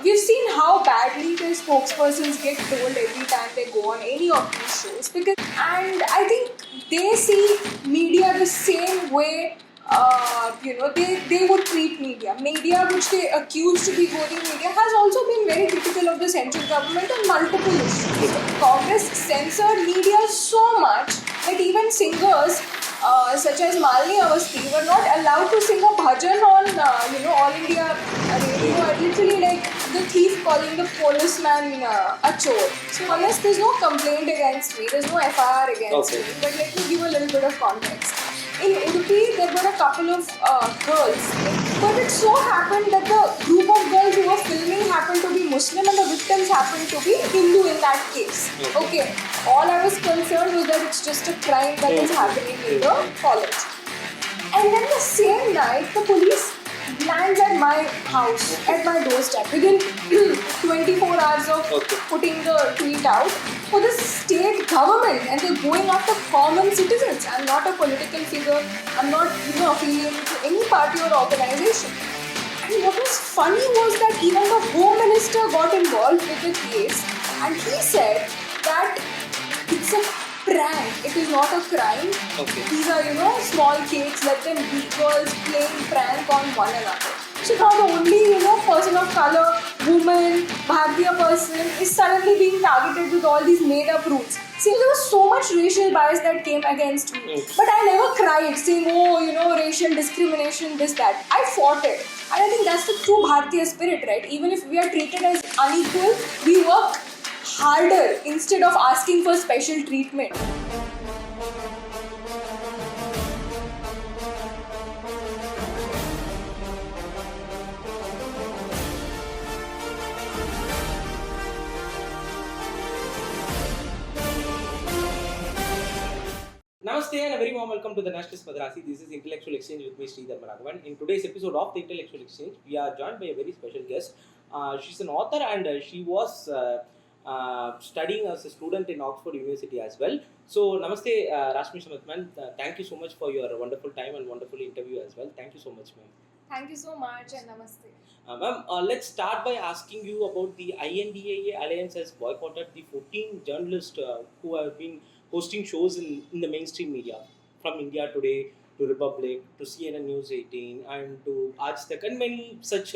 We've seen how badly the spokespersons get told every time they go on any of these shows, and I think they see media the same way. They would treat media which they accuse to be voting media, has also been very critical of the central government on multiple issues. Congress censored media so much that even singers such as Malini Awasthi were not allowed to sing a bhajan on All India radio. Literally like the thief calling the policeman a chore. So honest, there's no complaint against me, there's no FIR against me, but let me give a little bit of context. In Udupi, there were a couple of girls, but it so happened that the group of girls who were filming happened to be Muslim and the victims happened to be Hindu in that case. Okay, all I was concerned was that it's just a crime that is happening in the college. And then the same night, the police lands at my house, at my doorstep, within 24 hours of putting the tweet out for the state government, and they're going after common citizens. I'm not a political figure, I'm not affiliated to any party or organization. And what was funny was that even the Home Minister got involved with the case, and he said that it's a prank, it is not a crime. These are, small kids, let them be, girls playing prank on one another. So now the only, person of color, woman, Bharatiya person is suddenly being targeted with all these made up rules. See, there was so much racial bias that came against me. But I never cried saying, racial discrimination, this, that. I fought it. And I think that's the true Bharatiya spirit, right? Even if we are treated as unequal, we work harder instead of asking for special treatment. Namaste and a very warm welcome to the Nationalist Madrasi. This is Intellectual Exchange with me, Sridhar Maraghavan. In today's episode of the Intellectual Exchange, we are joined by a very special guest. She's an author and she was studying as a student in Oxford University as well. So, Namaste, Rashmi Samant. Thank you so much for your wonderful time and wonderful interview as well. Thank you so much, ma'am. Thank you so much and namaste. Ma'am, let's start by asking you about the INDIA Alliance has boycotted the 14 journalists who have been hosting shows in the mainstream media, from India Today to Republic to CNN News 18 and to Aaj Tak and many such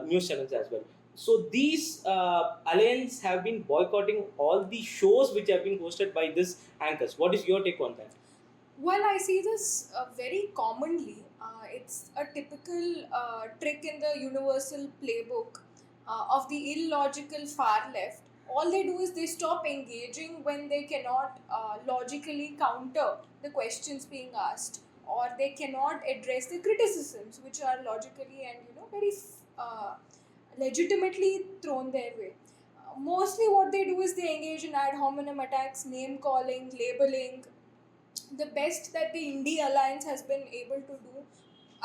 news channels as well. So these alliance have been boycotting all the shows which have been hosted by these anchors. What is your take on that? Well, I see this very commonly. It's a typical trick in the universal playbook of the illogical far left. All they do is they stop engaging when they cannot logically counter the questions being asked, or they cannot address the criticisms which are logically and very legitimately thrown their way. Mostly what they do is they engage in ad hominem attacks, name calling, labeling. The best that the Indie Alliance has been able to do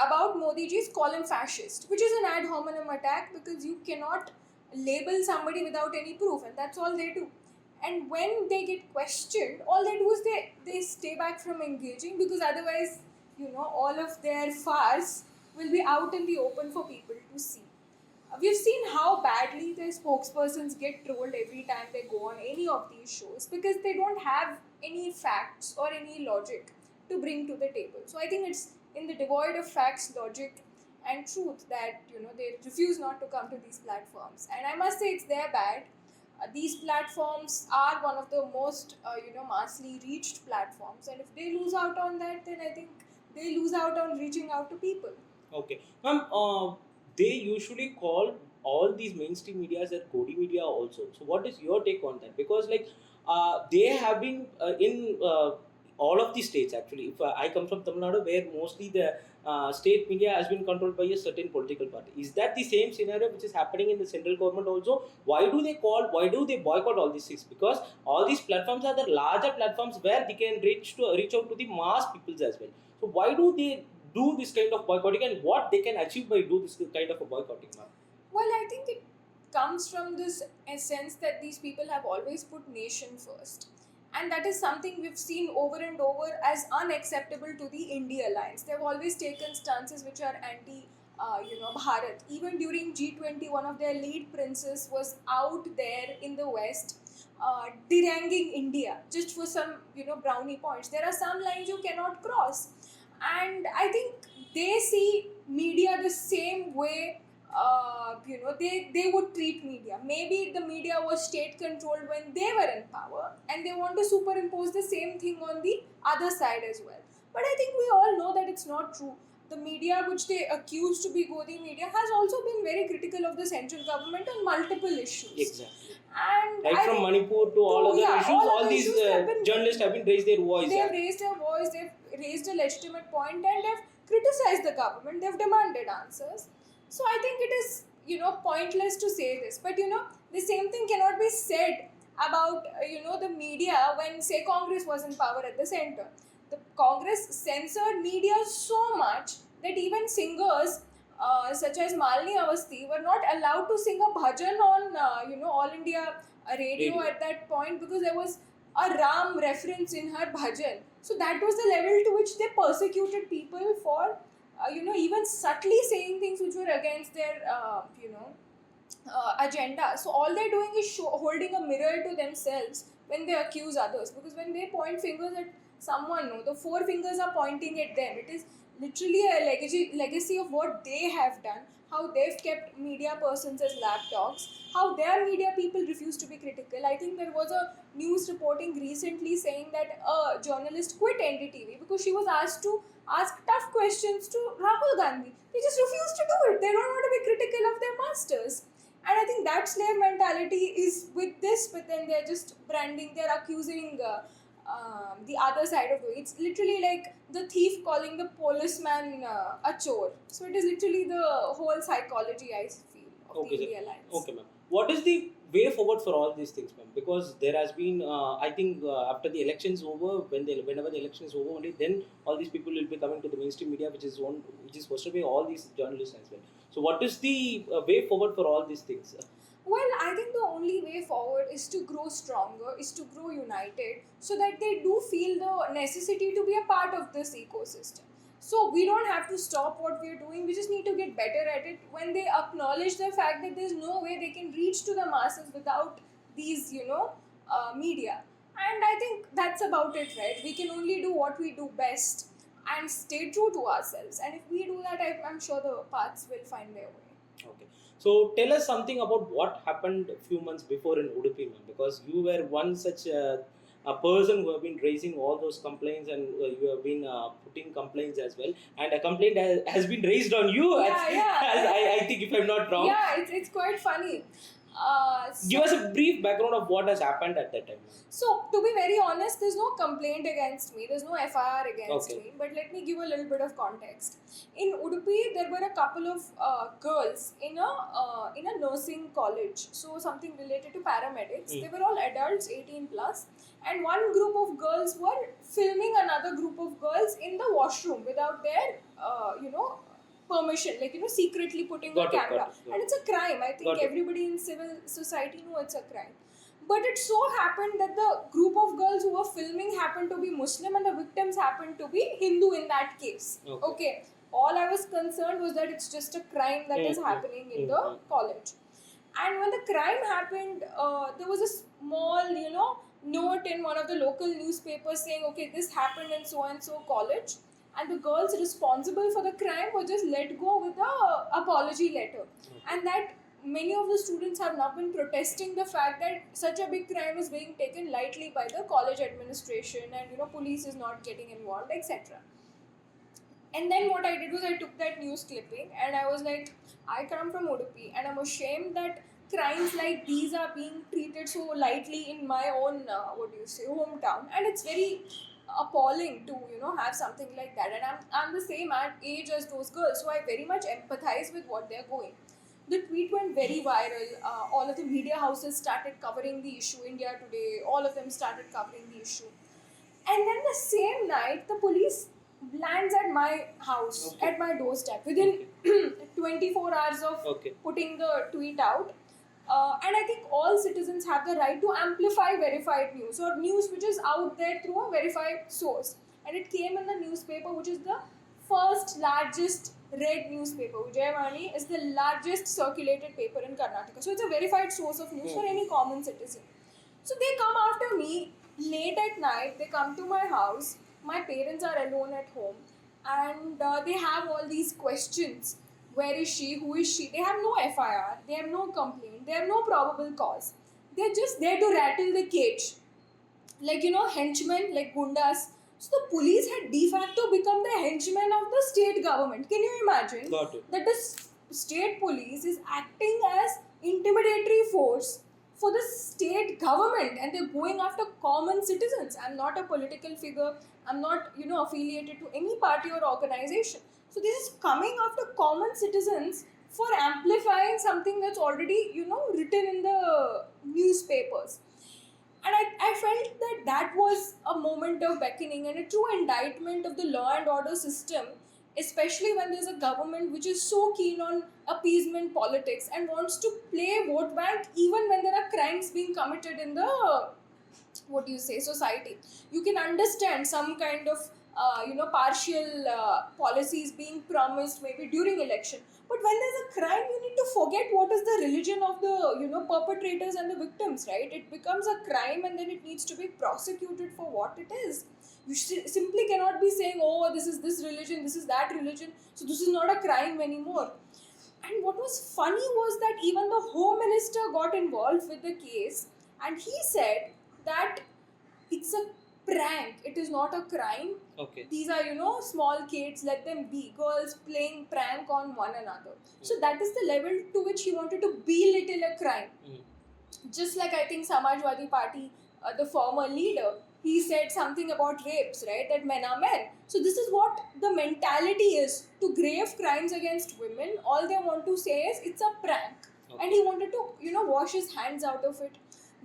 about Modi ji is call him fascist, which is an ad hominem attack because you cannot label somebody without any proof, and that's all they do. And when they get questioned, all they do is they stay back from engaging, because otherwise all of their farce will be out in the open for people to see. We've seen how badly their spokespersons get trolled every time they go on any of these shows, because they don't have any facts or any logic to bring to the table. So I think it's in the devoid of facts, logic and truth that they refuse not to come to these platforms. And I must say it's their bad. These platforms are one of the most massively reached platforms, and if they lose out on that, then I think they lose out on reaching out to people. Okay, ma'am. They usually call all these mainstream media as Kodi media also. So what is your take on that? Because they have been in all of the states actually. If I come from Tamil Nadu, where mostly the state media has been controlled by a certain political party. Is that the same scenario which is happening in the central government also? Why do they boycott all these things? Because all these platforms are the larger platforms where they can reach out to the mass peoples as well. So why do they do this kind of boycotting, and what they can achieve by do this kind of a boycotting? Well, I think it comes from this sense that these people have always put nation first. And that is something we've seen over and over as unacceptable to the India Alliance. They've always taken stances which are Bharat. Even during G20, one of their lead princes was out there in the West, deranging India just for some, brownie points. There are some lines you cannot cross, and I think they see media the same way. They would treat media. Maybe the media was state controlled when they were in power, and they want to superimpose the same thing on the other side as well. But I think we all know that it's not true. The media, which they accuse to be Godi media, has also been very critical of the central government on multiple issues. Exactly. And Like I from think Manipur to all other issues, all these issues have been, journalists have been raised their voice. they have raised their voice, they've raised a legitimate point, and they've criticized the government, they've demanded answers. So I think it is, pointless to say this. But, the same thing cannot be said about, the media when, say, Congress was in power at the center. The Congress censored media so much that even singers such as Malini Awasthi were not allowed to sing a bhajan on, All India radio at that point, because there was a Ram reference in her bhajan. So that was the level to which they persecuted people for, even subtly saying things which were against their, agenda. So all they're doing is holding a mirror to themselves when they accuse others. Because when they point fingers at someone, no, the four fingers are pointing at them. It is literally a legacy of what they have done, how they've kept media persons as lapdogs, how their media people refuse to be critical. I think there was a news reporting recently saying that a journalist quit NDTV because she was asked to ask tough questions to Rahul Gandhi. They just refuse to do it. They don't want to be critical of their masters. And I think that slave mentality is with this, but then they're just branding, they're accusing the other side of it. It's literally like the thief calling the policeman a chore. So it is literally the whole psychology, I feel, of the India Alliance. Okay, ma'am. What is the way forward for all these things, ma'am? Because there has been, I think, after the elections over, whenever the election is over, only then all these people will be coming to the mainstream media, which is hosted by all these journalists as well. So, what is the way forward for all these things? Well, I think the only way forward is to grow stronger, is to grow united, so that they do feel the necessity to be a part of this ecosystem. So we don't have to stop what we're doing, we just need to get better at it. When they acknowledge the fact that there's no way they can reach to the masses without these, media. And I think that's about it, right? We can only do what we do best and stay true to ourselves. And if we do that, I'm sure the paths will find their way. Okay. So tell us something about what happened a few months before in Udupi, ma'am, because you were one such a person who have been raising all those complaints, and you have been putting complaints as well. And a complaint has been raised on you, I think, if I'm not wrong. Yeah, it's quite funny. Give us a brief background of what has happened at that time. So, to be very honest, there's no complaint against me, there's no FIR against Okay. me, but let me give a little bit of context. In Udupi, there were a couple of girls in a nursing college, so something related to paramedics. They were all adults, 18 plus, and one group of girls were filming another group of girls in the washroom without their, permission, like, secretly putting Got a it, camera. got it. And it's a crime. I think Got it. everybody in civil society know it's a crime. But it so happened that the group of girls who were filming happened to be Muslim and the victims happened to be Hindu in that case. Okay. All I was concerned was that it's just a crime that is happening in the college. And when the crime happened, there was a small, note in one of the local newspapers saying, okay, this happened in so and so college. And the girls responsible for the crime were just let go with a apology letter. And that many of the students have now been protesting the fact that such a big crime is being taken lightly by the college administration, and police is not getting involved, etc. And then what I did was I took that news clipping and I was like, I come from Udupi and I'm ashamed that crimes like these are being treated so lightly in my own, hometown. And it's very appalling to, have something like that. And I'm the same age as those girls, so I very much empathize with what they're going. The tweet went very viral. All of the media houses started covering the issue. India Today, all of them started covering the issue. And then the same night, the police lands at my house, at my doorstep, within 24 hours of putting the tweet out. And I think all citizens have the right to amplify verified news, or news which is out there through a verified source. And it came in the newspaper, which is the first largest red newspaper. Vijayavani is the largest circulated paper in Karnataka. So it's a verified source of news for any common citizen. So they come after me late at night, they come to my house. My parents are alone at home, and they have all these questions. Where is she? Who is she? They have no FIR, they have no complaint, they have no probable cause. They're just there to rattle the cage. Like, henchmen, like gundas. So the police had de facto become the henchmen of the state government. Can you imagine Got it. that the state police is acting as intimidatory force for the state government, and they're going after common citizens? I'm not a political figure. I'm not, affiliated to any party or organization. So this is coming after common citizens for amplifying something that's already, written in the newspapers. And I felt that was a moment of beckoning and a true indictment of the law and order system, especially when there's a government which is so keen on appeasement politics and wants to play vote bank even when there are crimes being committed in the, what do you say, society. You can understand some kind of partial policies being promised maybe during election, but when there's a crime, you need to forget what is the religion of the perpetrators and the victims, right? It becomes a crime, and then it needs to be prosecuted for what it is. You simply cannot be saying, oh, this is this religion, this is that religion, so this is not a crime anymore. And what was funny was that even the home minister got involved with the case, and he said that it's a prank, it is not a crime. Okay. These are, small kids, let them be. Girls playing prank on one another. So that is the level to which he wanted to belittle a crime. Just like I think Samajwadi Party, the former leader, he said something about rapes, right? That men are men. So this is what the mentality is to grave crimes against women. All they want to say is it's a prank. Okay. And he wanted to, wash his hands out of it.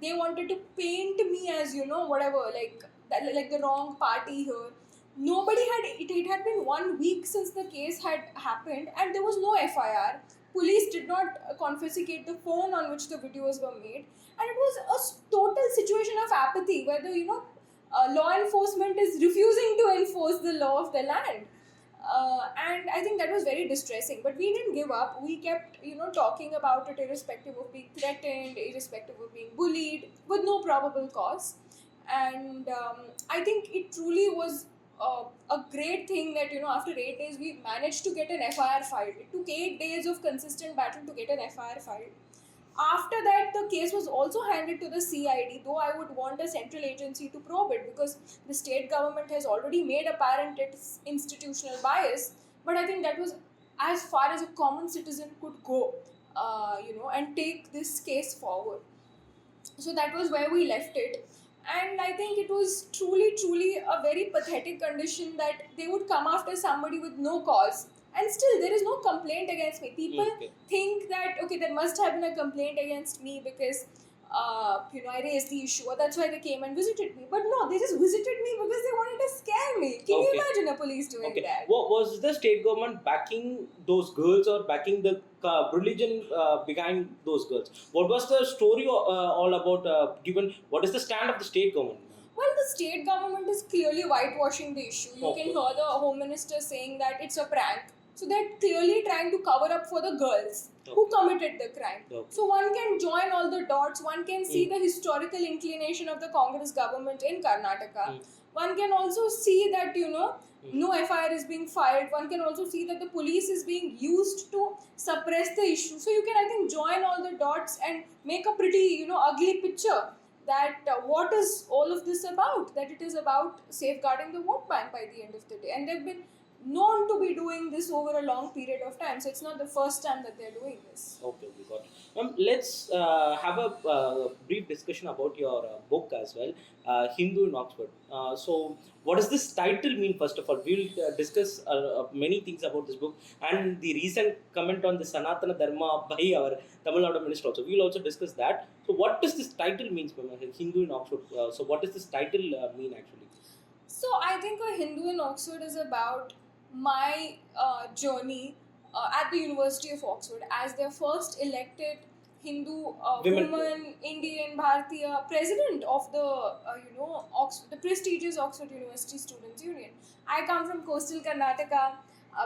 They wanted to paint me as, whatever, like the wrong party here. Nobody had, it had been 1 week since the case had happened, and there was no FIR. Police did not confiscate the phone on which the videos were made, and it was a total situation of apathy where the law enforcement is refusing to enforce the law of the land. And I think that was very distressing. But we didn't give up. We kept, talking about it irrespective of being threatened, irrespective of being bullied, with no probable cause. And I think it truly was a great thing that, after 8 days, we managed to get an FIR filed. It took 8 days of consistent battle to get an FIR filed. After that, the case was also handed to the CID, though I would want a central agency to probe it, because the state government has already made apparent its institutional bias. But I think that was as far as a common citizen could go, and take this case forward. So that was where we left it. And I think it was truly a very pathetic condition that they would come after somebody with no cause, and still there is no complaint against me. People think that, okay, there must have been a complaint against me because I raised the issue, or that's why they came and visited me. But no, they just visited me because they wanted to scare me. Can you imagine a police doing that? What was the state government backing those girls, or backing the religion behind those girls? What was the story all about? Given what is the stand of the state government? Well, the state government is clearly whitewashing the issue. You can hear the home minister saying that it's a prank. So they're clearly trying to cover up for the girls who committed the crime. So one can join all the dots. One can see the historical inclination of the Congress government in Karnataka. One can also see that, no FIR is being filed. One can also see that the police is being used to suppress the issue. So you can, I think, join all the dots and make a pretty, ugly picture that what is all of this about? That it is about safeguarding the vote bank by the end of the day. And they've been known to be doing this over a long period of time. So it's not the first time that they're doing this. Okay, we got it. Let's have a brief discussion about your book as well, Hindu in Oxford. So what does this title mean, first of all? We'll discuss many things about this book, and the recent comment on the Sanatana Dharma by our Tamil Nadu minister also. We'll also discuss that. So what does this title mean, Hindu in Oxford? So what does this title mean actually? So I think a Hindu in Oxford is about my journey at the University of Oxford as their first elected Hindu woman, Indian, Bharatiya president of the Oxford, the prestigious Oxford University Students' Union. I come from coastal Karnataka.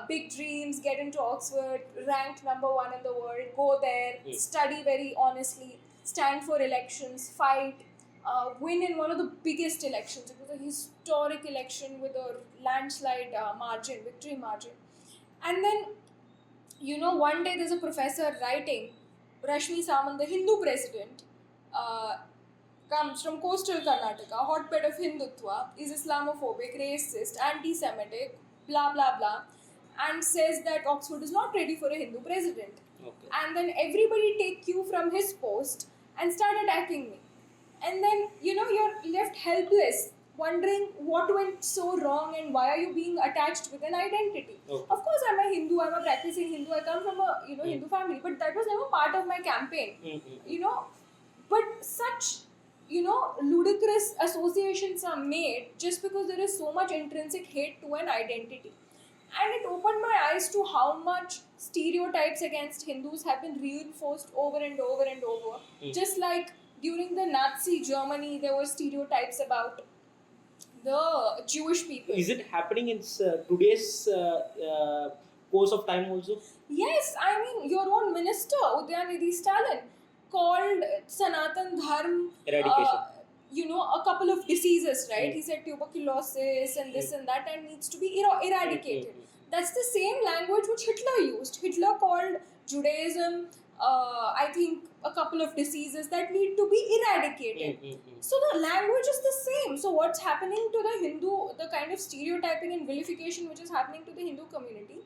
big dreams, get into Oxford, ranked number one in the world, go there, study very honestly, stand for elections, fight, win in one of the biggest elections. It was a historic election with a landslide margin, victory margin. And then, one day there's a professor writing, Rashmi Samant, the Hindu president, uh, comes from coastal Karnataka, hotbed of Hindutva, is Islamophobic, racist, anti-Semitic, blah blah blah, and says that Oxford is not ready for a Hindu president. Okay. And then everybody take cue from his post and start attacking me. And then, you're left helpless, wondering what went so wrong and why are you being attached with an identity. Okay. Of course, I'm a Hindu, I'm a practicing Hindu, I come from a Hindu family, but that was never part of my campaign. But such ludicrous associations are made just because there is so much intrinsic hate to an identity. And it opened my eyes to how much stereotypes against Hindus have been reinforced over and over and over. Just like during the Nazi Germany, there were stereotypes about the Jewish people. Is it happening in today's course of time also? Yes, I mean, your own minister, Udayanidhi Stalin, called Sanatan Dharm Eradication. a couple of diseases, right? He said tuberculosis and this and that, and needs to be eradicated. That's the same language which Hitler used. Hitler called Judaism, I think, a couple of diseases that need to be eradicated. So the language is the same. So what's happening to the Hindu, the kind of stereotyping and vilification which is happening to the Hindu community,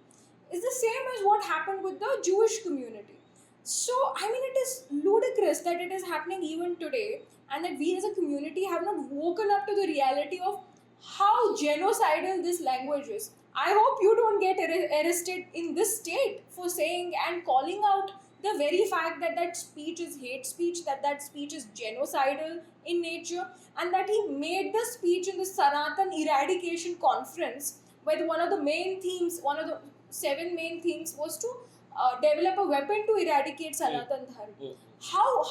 is the same as what happened with the Jewish community. So, I mean, it is ludicrous that it is happening even today, and that we as a community have not woken up to the reality of how genocidal this language is. I hope you don't get arrested in this state for saying and calling out the very fact that that speech is hate speech, that that speech is genocidal in nature, and that he made the speech in the Sanatan Eradication Conference, where one of the main themes, one of the 7 main themes was to develop a weapon to eradicate Sanatan Dharma. How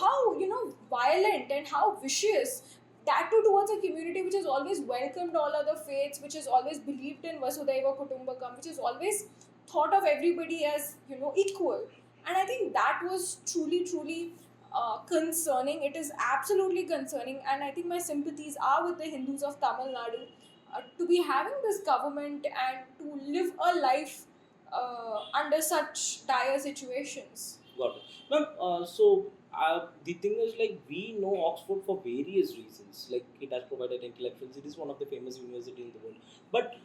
violent and how vicious, that too towards a community which has always welcomed all other faiths, which has always believed in Vasudhaiva Kutumbakam, which has always thought of everybody as equal. And I think that was truly concerning. It is absolutely concerning, and I think my sympathies are with the Hindus of Tamil Nadu to be having this government and to live a life under such dire situations. Got it. Ma'am, the thing is, like, we know Oxford for various reasons. Like, it has provided intellectuals. It is one of the famous universities in the world. But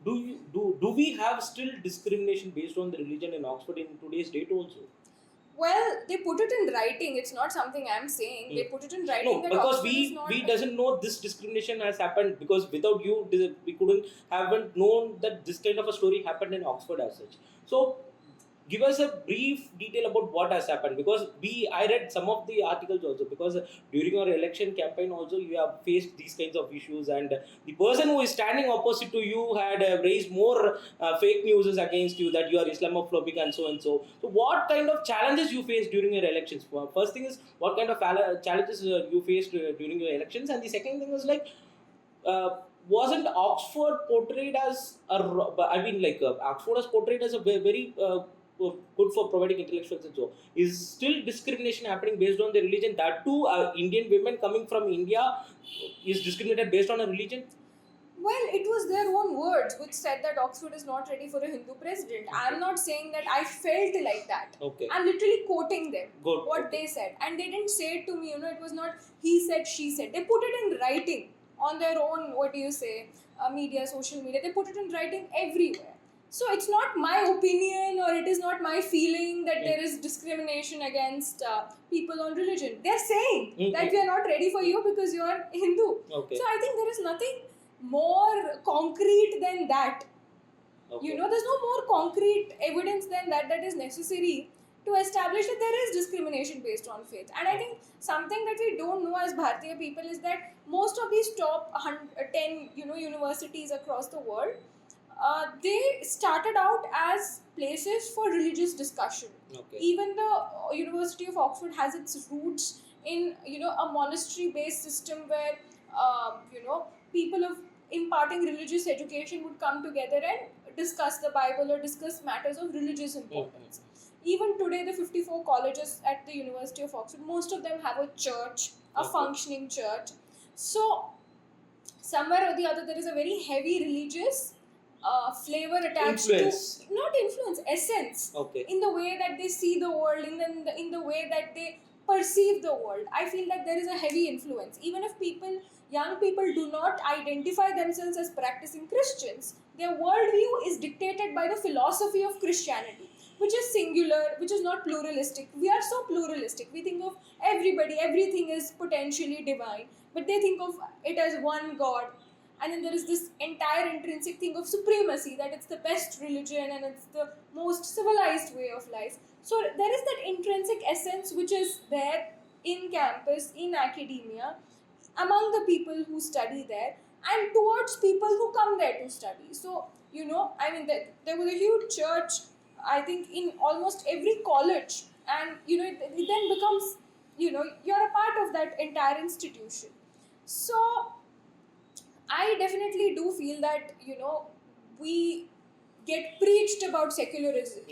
do we have still discrimination based on the religion in Oxford in today's date also? Well, they put it in writing. It's not something I'm saying. They put it in writing. No, that because Oxford is not we doesn't know this discrimination has happened, because without you we couldn't haven't known that this kind of a story happened in Oxford as such. So give us a brief detail about what has happened, because I read some of the articles also, because during our election campaign also you have faced these kinds of issues, and the person who is standing opposite to you had raised more fake news against you, that you are Islamophobic and so and so. So what kind of challenges you faced during your elections? First thing is, what kind of challenges you faced during your elections, and the second thing is, like, wasn't Oxford portrayed as Oxford was portrayed as a very good for providing intellectuals and so. Is still discrimination happening based on the religion? That too, Indian women coming from India is discriminated based on a religion? Well, it was their own words which said that Oxford is not ready for a Hindu president. I'm not saying that I felt like that. Okay. I'm literally quoting them. Good. What they said. And they didn't say it to me, it was not he said, she said. They put it in writing on their own, media, social media. They put it in writing everywhere. So it's not my opinion, or it is not my feeling that there is discrimination against people on religion. They're saying that we are not ready for you because you are Hindu. Okay. So I think there is nothing more concrete than that. Okay. There's no more concrete evidence than that is necessary to establish that there is discrimination based on faith. And I think something that we don't know as Bharatiya people is that most of these top 10 universities across the world, they started out as places for religious discussion. Okay. Even the University of Oxford has its roots in a monastery based system where people of imparting religious education would come together and discuss the Bible or discuss matters of religious importance. Even today, the 54 colleges at the University of Oxford, most of them have a church, a functioning church. So, somewhere or the other, there is a very heavy religious flavor attached to, not influence, essence, in the way that they see the world, in the way that they perceive the world. I feel that there is a heavy influence. Even if young people do not identify themselves as practicing Christians, their worldview is dictated by the philosophy of Christianity, which is singular, which is not pluralistic. We are so pluralistic. We think of everybody, everything is potentially divine, but they think of it as one God. And then there is this entire intrinsic thing of supremacy, that it's the best religion and it's the most civilized way of life. So there is that intrinsic essence which is there in campus, in academia, among the people who study there, and towards people who come there to study. So, I mean, there was a huge church, I think, in almost every college, and it then becomes, you're a part of that entire institution. So I definitely do feel that, we get preached about secularism,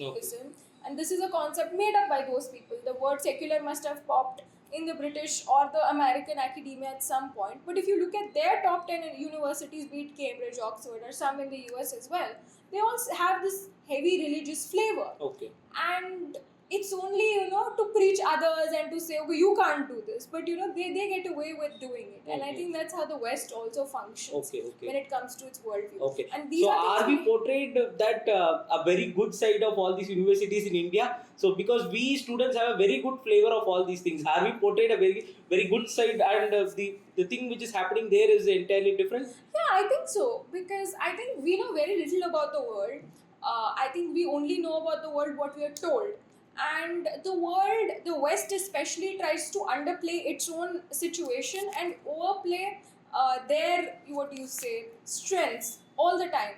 and this is a concept made up by those people. The word secular must have popped in the British or the American academia at some point. But if you look at their top 10 universities, be it Cambridge, Oxford, or some in the US as well, they all have this heavy religious flavor. And it's only, to preach others and to say, okay, you can't do this. But, they get away with doing it. And I think that's how the West also functions when it comes to its worldview. And these are we portrayed that a very good side of all these universities in India? So because we students have a very good flavor of all these things, are we portrayed a very, very good side, and the thing which is happening there is entirely different? Yeah, I think so. Because I think we know very little about the world. I think we only know about the world what we are told. And the West especially, tries to underplay its own situation and overplay their, strengths all the time.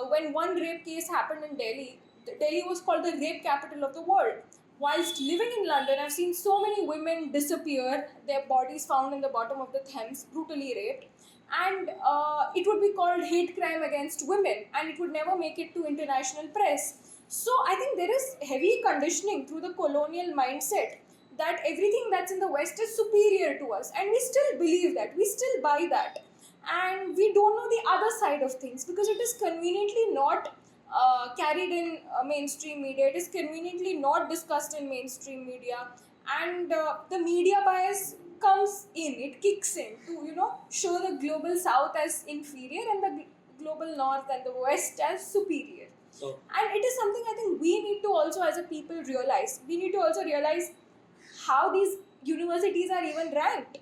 When one rape case happened in Delhi, Delhi was called the rape capital of the world. Whilst living in London, I've seen so many women disappear, their bodies found in the bottom of the Thames, brutally raped. And it would be called hate crime against women, and it would never make it to international press. So I think there is heavy conditioning through the colonial mindset that everything that's in the West is superior to us, and we still believe that, we still buy that, and we don't know the other side of things because it is conveniently not carried in mainstream media. It is conveniently not discussed in mainstream media, and the media bias comes in, it kicks in to show the global South as inferior and the global North and the West as superior. And it is something I think we need to also, as a people, realize. We need to also realize how these universities are even ranked.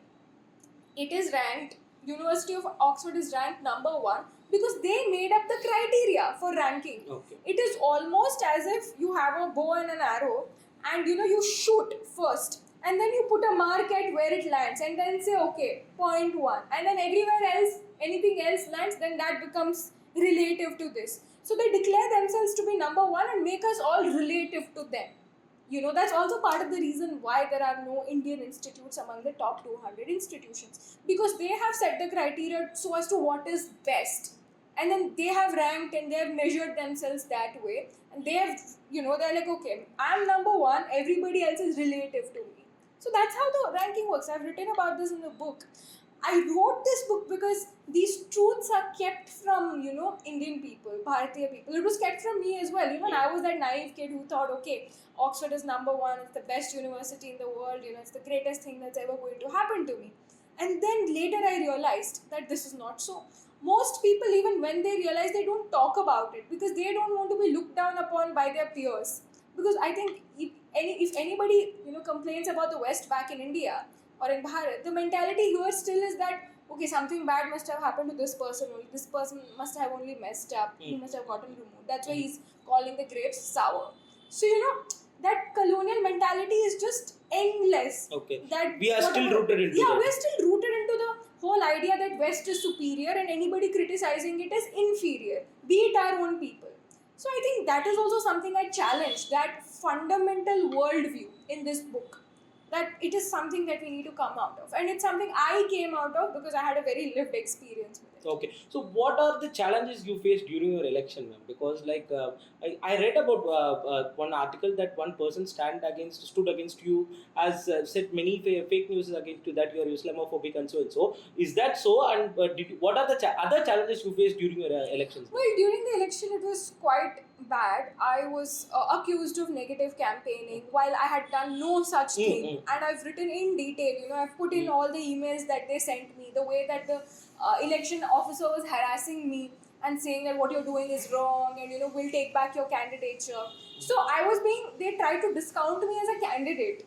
It is ranked, University of Oxford is ranked number 1 because they made up the criteria for ranking. It is almost as if you have a bow and an arrow, and you shoot first, and then you put a mark at where it lands, and then say, okay, point 1, and then everywhere else, anything else lands, then that becomes relative to this. So they declare themselves to be number 1 and make us all relative to them. That's also part of the reason why there are no Indian institutes among the top 200 institutions, because they have set the criteria so as to what is best, and then they have ranked and they have measured themselves that way, and they have, they're like, okay, I'm number 1, everybody else is relative to me. So that's how the ranking works. I've written about this in the book. I wrote this book because these truths are kept from, Indian people, Bharatiya people. It was kept from me as well. I was that naive kid who thought, okay, Oxford is number 1, it's the best university in the world, it's the greatest thing that's ever going to happen to me. And then later I realized that this is not so. Most people, even when they realize, they don't talk about it because they don't want to be looked down upon by their peers. Because I think if anybody, complains about the West back in India, or in Bharat, the mentality here still is that, okay, something bad must have happened to this person, or this person must have only messed up, he must have gotten removed. That's why he's calling the grapes sour. So, that colonial mentality is just endless. That we are still rooted into that. We're still rooted into the whole idea that West is superior and anybody criticizing it is inferior, be it our own people. So I think that is also something I challenge, that fundamental worldview in this book. that it is something that we need to come out of, and it's something I came out of because I had a very lived experience with it. Okay, so what are the challenges you faced during your election, ma'am? Because I read about one article that one person stood against you, has said many fake news against you, that you are Islamophobic and so and so. Is that so? And what are the other challenges you faced during your elections? Well, during the election, it was quite bad. I was accused of negative campaigning while I had done no such thing. And I've written in detail, I've put in all the emails that they sent me, the way that the election officer was harassing me and saying that what you're doing is wrong and, we'll take back your candidature. So they tried to discount me as a candidate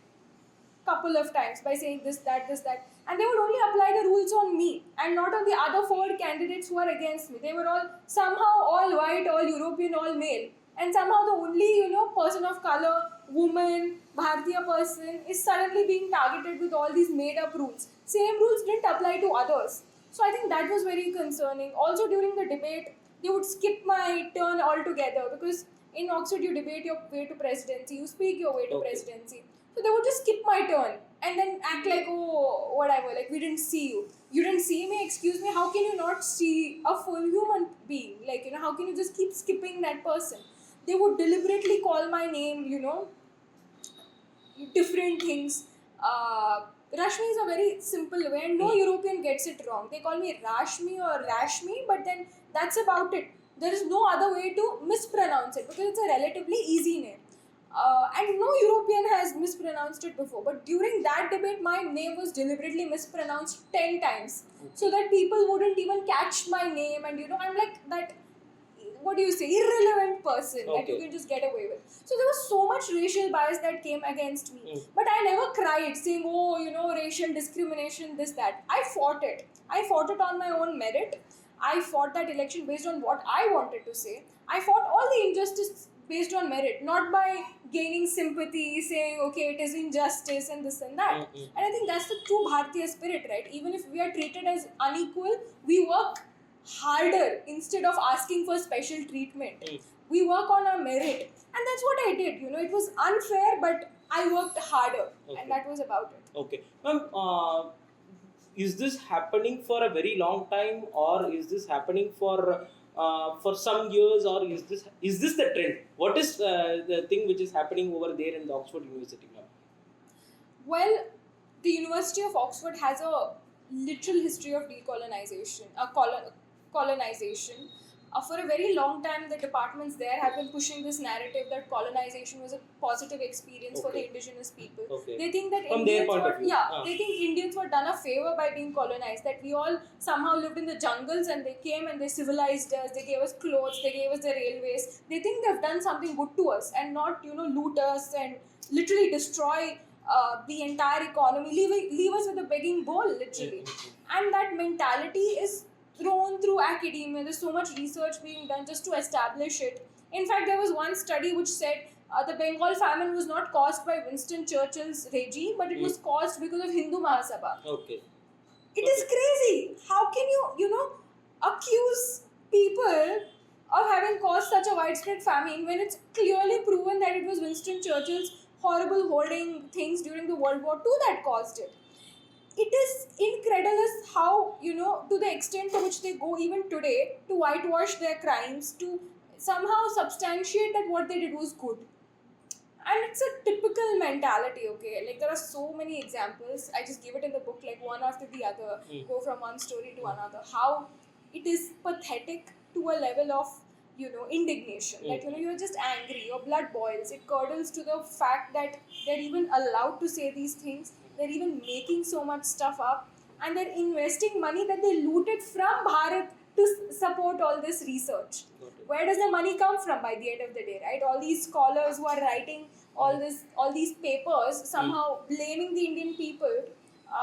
couple of times by saying this, that, and they would only apply the rules on me and not on the other four candidates who are against me. They were all somehow all white, all European, all male, and somehow the only person of color, woman, Bharatiya person is suddenly being targeted with all these made up rules. Same rules didn't apply to others. So I think that was very concerning. Also during the debate, they would skip my turn altogether because in Oxford you debate your way to presidency, you speak your way to presidency. So they would just skip my turn and then act like, oh, whatever, like we didn't see you. You didn't see me, excuse me, how can you not see a full human being? Like, how can you just keep skipping that person? They would deliberately call my name, different things. Rashmi is a very simple way and no European gets it wrong. They call me Rashmi or Rashmi, but then that's about it. There is no other way to mispronounce it because it's a relatively easy name. And no European has mispronounced it before. But during that debate, my name was deliberately mispronounced 10 times. So that people wouldn't even catch my name. And I'm like that, what do you say, irrelevant person that you can just get away with. So there was so much racial bias that came against me. But I never cried saying, oh, racial discrimination, this, that. I fought it. I fought it on my own merit. I fought that election based on what I wanted to say. I fought all the injustice based on merit, not by gaining sympathy, saying, okay, it is injustice and this and that. And I think that's the true Bharatiya spirit, right? Even if we are treated as unequal, we work harder instead of asking for special treatment. We work on our merit. And that's what I did. It was unfair, but I worked harder. And that was about it. Okay. Ma'am, is this happening for a very long time, or is this happening for some years, or is this the trend? What is the thing which is happening over there in the Oxford University, ma'am? Well, the University of Oxford has a literal history of decolonization, colonization. For a very long time, the departments there have been pushing this narrative that colonization was a positive experience for the indigenous people. They think that they think Indians were done a favor by being colonized, that we all somehow lived in the jungles and they came and they civilized us, they gave us clothes, they gave us the railways. They think they've done something good to us and not, loot us and literally destroy the entire economy, leave us with a begging bowl, literally. And that mentality is thrown through academia. There's so much research being done just to establish it. In fact, there was one study which said the Bengal famine was not caused by Winston Churchill's regime, but it was caused because of Hindu Mahasabha. It is crazy. How can you, accuse people of having caused such a widespread famine when it's clearly proven that it was Winston Churchill's horrible hoarding things during the World War II that caused it? It is incredible how, to the extent to which they go even today to whitewash their crimes, to somehow substantiate that what they did was good. And it's a typical mentality, okay? Like, there are so many examples. I just give it in the book, like one after the other, go from one story to another. How it is pathetic to a level of, indignation. That, you're just angry, your blood boils. It curdles to the fact that they're even allowed to say these things. They're even making so much stuff up, and they're investing money that they looted from Bharat to support all this research. Where does the money come from by the end of the day, right? All these scholars who are writing all these papers, somehow blaming the Indian people,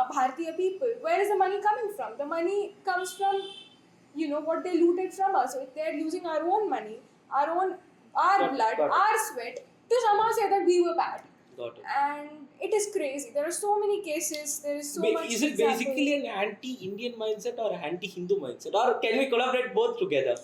Bharatiya people. Where is the money coming from? The money comes from, what they looted from us. So they're using our own money, our blood, our sweat to somehow say that we were bad. And it is crazy. There are so many cases. There is so much. Is it basically an anti-Indian mindset or anti-Hindu mindset, or can we collaborate both together?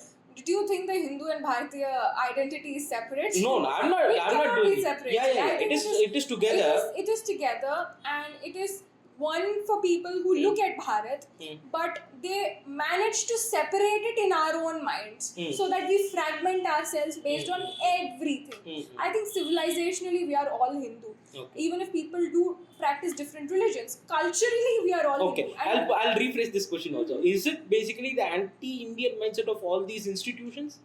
do you think the Hindu and Bharatiya identity is separate? No, I'm not. It I'm not cannot doing be it. separated. Yeah, yeah, I yeah. think It is together. It is together, and it is one for people who look at Bharat, but they manage to separate it in our own minds, so that we fragment ourselves based on everything. I think civilizationally we are all Hindu. Okay. Even if people do practice different religions, culturally we are all Okay, Hindu. I'll rephrase this question also. Is it basically the anti-Indian mindset of all these institutions?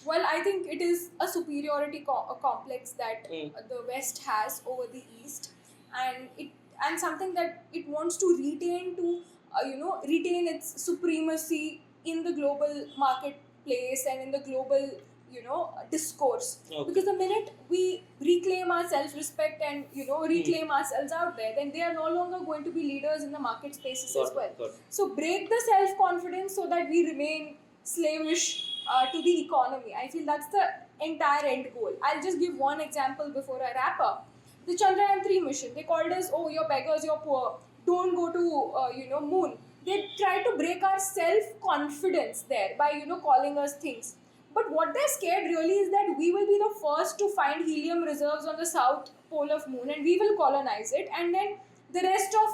Well, I think it is a superiority complex that the West has over the East, and something that it wants to retain to retain its supremacy in the global marketplace and in the global discourse. Okay. Because the minute we reclaim our self-respect and reclaim ourselves out there, then they are no longer going to be leaders in the market spaces as well. Got it. So break the self-confidence so that we remain slavish to the economy. I feel that's the entire end goal. I'll just give one example before I wrap up. The Chandrayaan 3 mission, they called us, oh, you're beggars, you're poor, don't go to moon. They tried to break our self-confidence there by calling us things. But what they're scared really is that we will be the first to find helium reserves on the south pole of moon, and we will colonize it, and then the rest of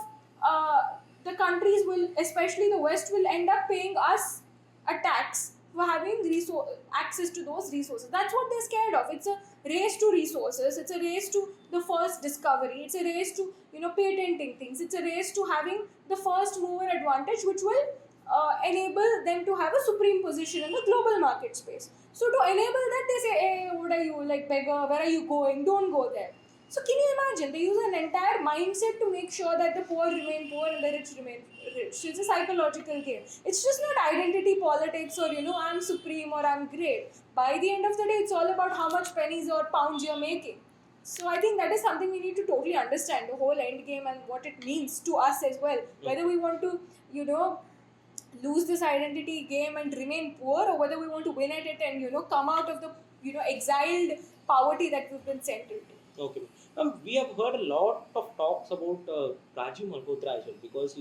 the countries will, especially the West, will end up paying us a tax for having access to those resources. That's what they're scared of. It's a race to resources. It's a race to the first discovery. It's a race to patenting things. It's a race to having the first mover advantage, which will enable them to have a supreme position in the global market space. So to enable that, they say, "Hey, what are you, like, beggar? Where are you going? Don't go there." So can you imagine? They use an entire mindset to make sure that the poor remain poor and the rich remain rich. It's a psychological game. It's just not identity politics or I'm supreme or I'm great. By the end of the day, it's all about how much pennies or pounds you're making. So I think that is something we need to totally understand, the whole end game and what it means to us as well. Whether we want to lose this identity game and remain poor, or whether we want to win at it and come out of the exiled poverty that we've been sent into. Okay. We have heard a lot of talks about Rajiv Malhotra as well, because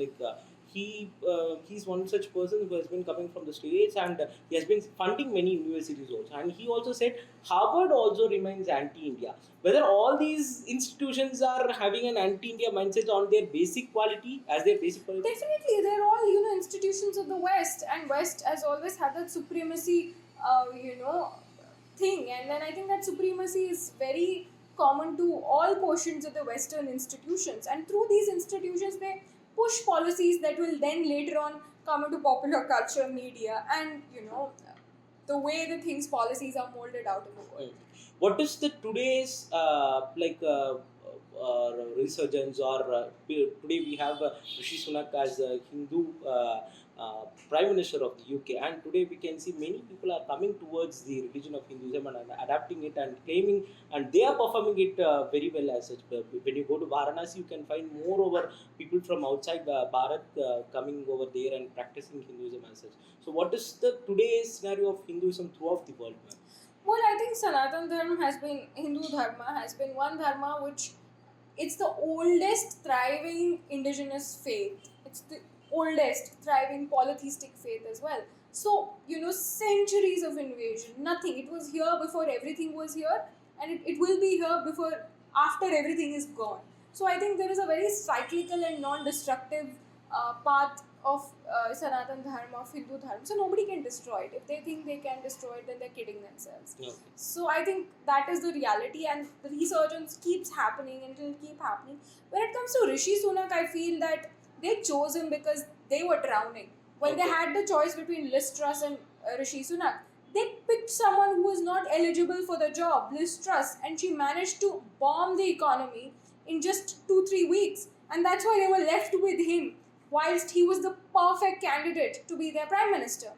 he's one such person who has been coming from the States, and he has been funding many universities also. And he also said Harvard also remains anti-India. Whether all these institutions are having an anti-India mindset on their basic quality, as their basic quality? Definitely, they're all institutions of the West, and West has always had that supremacy, thing. And then I think that supremacy is very common to all portions of the Western institutions, and through these institutions they push policies that will then later on come into popular culture, media, and the way the things policies are molded out in the world. What is the today's resurgence, or today we have Rishi Sunak as a Hindu Prime Minister of the UK, and today we can see many people are coming towards the religion of Hinduism and adapting it and claiming, and they are performing it very well as such. When you go to Varanasi, you can find moreover people from outside Bharat coming over there and practicing Hinduism as such. So what is the today's scenario of Hinduism throughout the world, ma'am? Well, I think Hindu Dharma has been one Dharma which it's the oldest thriving indigenous faith. It's the oldest thriving polytheistic faith as well. So, centuries of invasion, nothing. It was here before everything was here, and it will be here after everything is gone. So, I think there is a very cyclical and non-destructive path of Sanatan Dharma, of Hindu Dharma. So nobody can destroy it. If they think they can destroy it, then they're kidding themselves. Okay. So I think that is the reality, and the resurgence keeps happening and it will keep happening. When it comes to Rishi Sunak, I feel that they chose him because they were drowning. When they had the choice between Liz Truss and Rishi Sunak, they picked someone who was not eligible for the job, Liz Truss, and she managed to bomb the economy in just 2-3 weeks. And that's why they were left with him, whilst he was the perfect candidate to be their prime minister.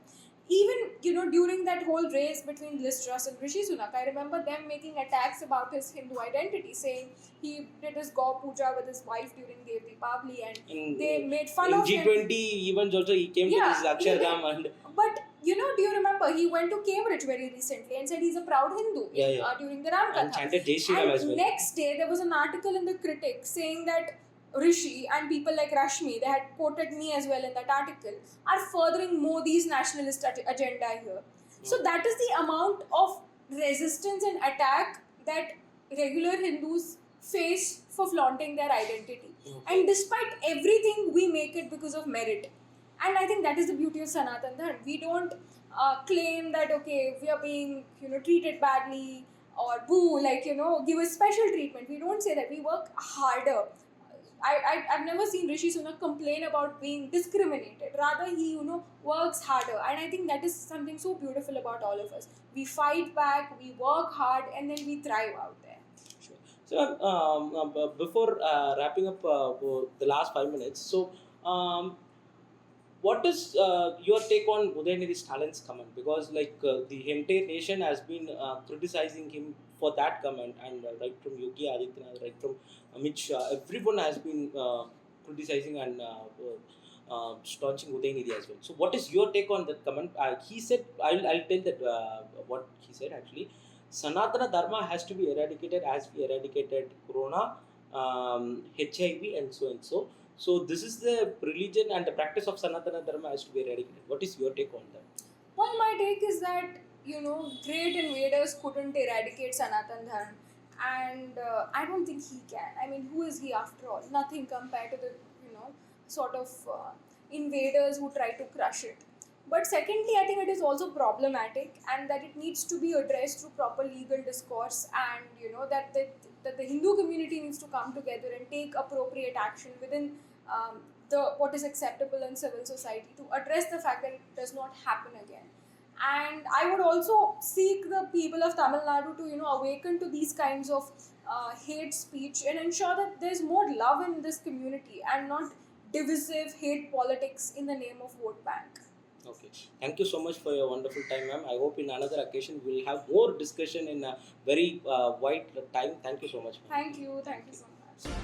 Even, during that whole race between Liz Truss and Rishi Sunak, I remember them making attacks about his Hindu identity, saying he did his Gaur Puja with his wife during Dev Deepavali, and they made fun of him. In G20 events also, he came to this Akshardham. But, do you remember, he went to Cambridge very recently and said he's a proud Hindu during the Ram Katha. And chanted Jai Shri Ram as well. Next day, there was an article in the Critic saying that Rishi and people like Rashmi, they had quoted me as well in that article, are furthering Modi's nationalist agenda here. So that is the amount of resistance and attack that regular Hindus face for flaunting their identity. And despite everything, we make it because of merit. And I think that is the beauty of Sanatan Dharma. We don't claim that, okay, we are being, treated badly, or boo, like, give us special treatment. We don't say that. We work harder. I've never seen Rishi Sunak complain about being discriminated. Rather, he, works harder. And I think that is something so beautiful about all of us. We fight back, we work hard, and then we thrive out there. Sure. So, before wrapping up the last 5 minutes, so what is your take on Udayanidhi's talents comment? Because the entire nation has been criticizing him for that comment, and right from Yogi Adityanath, right from Amit Shah, everyone has been criticizing and staunching Udayanidhi as well. So, what is your take on that comment? He said, I'll tell that what he said actually. Sanatana Dharma has to be eradicated as we eradicated Corona, HIV, and so and so. So this is the religion and the practice of Sanatana Dharma has to be eradicated. What is your take on that? Well, my take is that, great invaders couldn't eradicate Sanatan Dharma. And I don't think he can. I mean, who is he after all? Nothing compared to the, sort of invaders who try to crush it. But secondly, I think it is also problematic, and that it needs to be addressed through proper legal discourse, and that the Hindu community needs to come together and take appropriate action within what is acceptable in civil society to address the fact that it does not happen again. And I would also seek the people of Tamil Nadu to awaken to these kinds of hate speech and ensure that there's more love in this community and not divisive hate politics in the name of vote bank. Okay. Thank you so much for your wonderful time, ma'am. I hope in another occasion we will have more discussion in a very wide time. Thank you so much, ma'am. Thank you so much.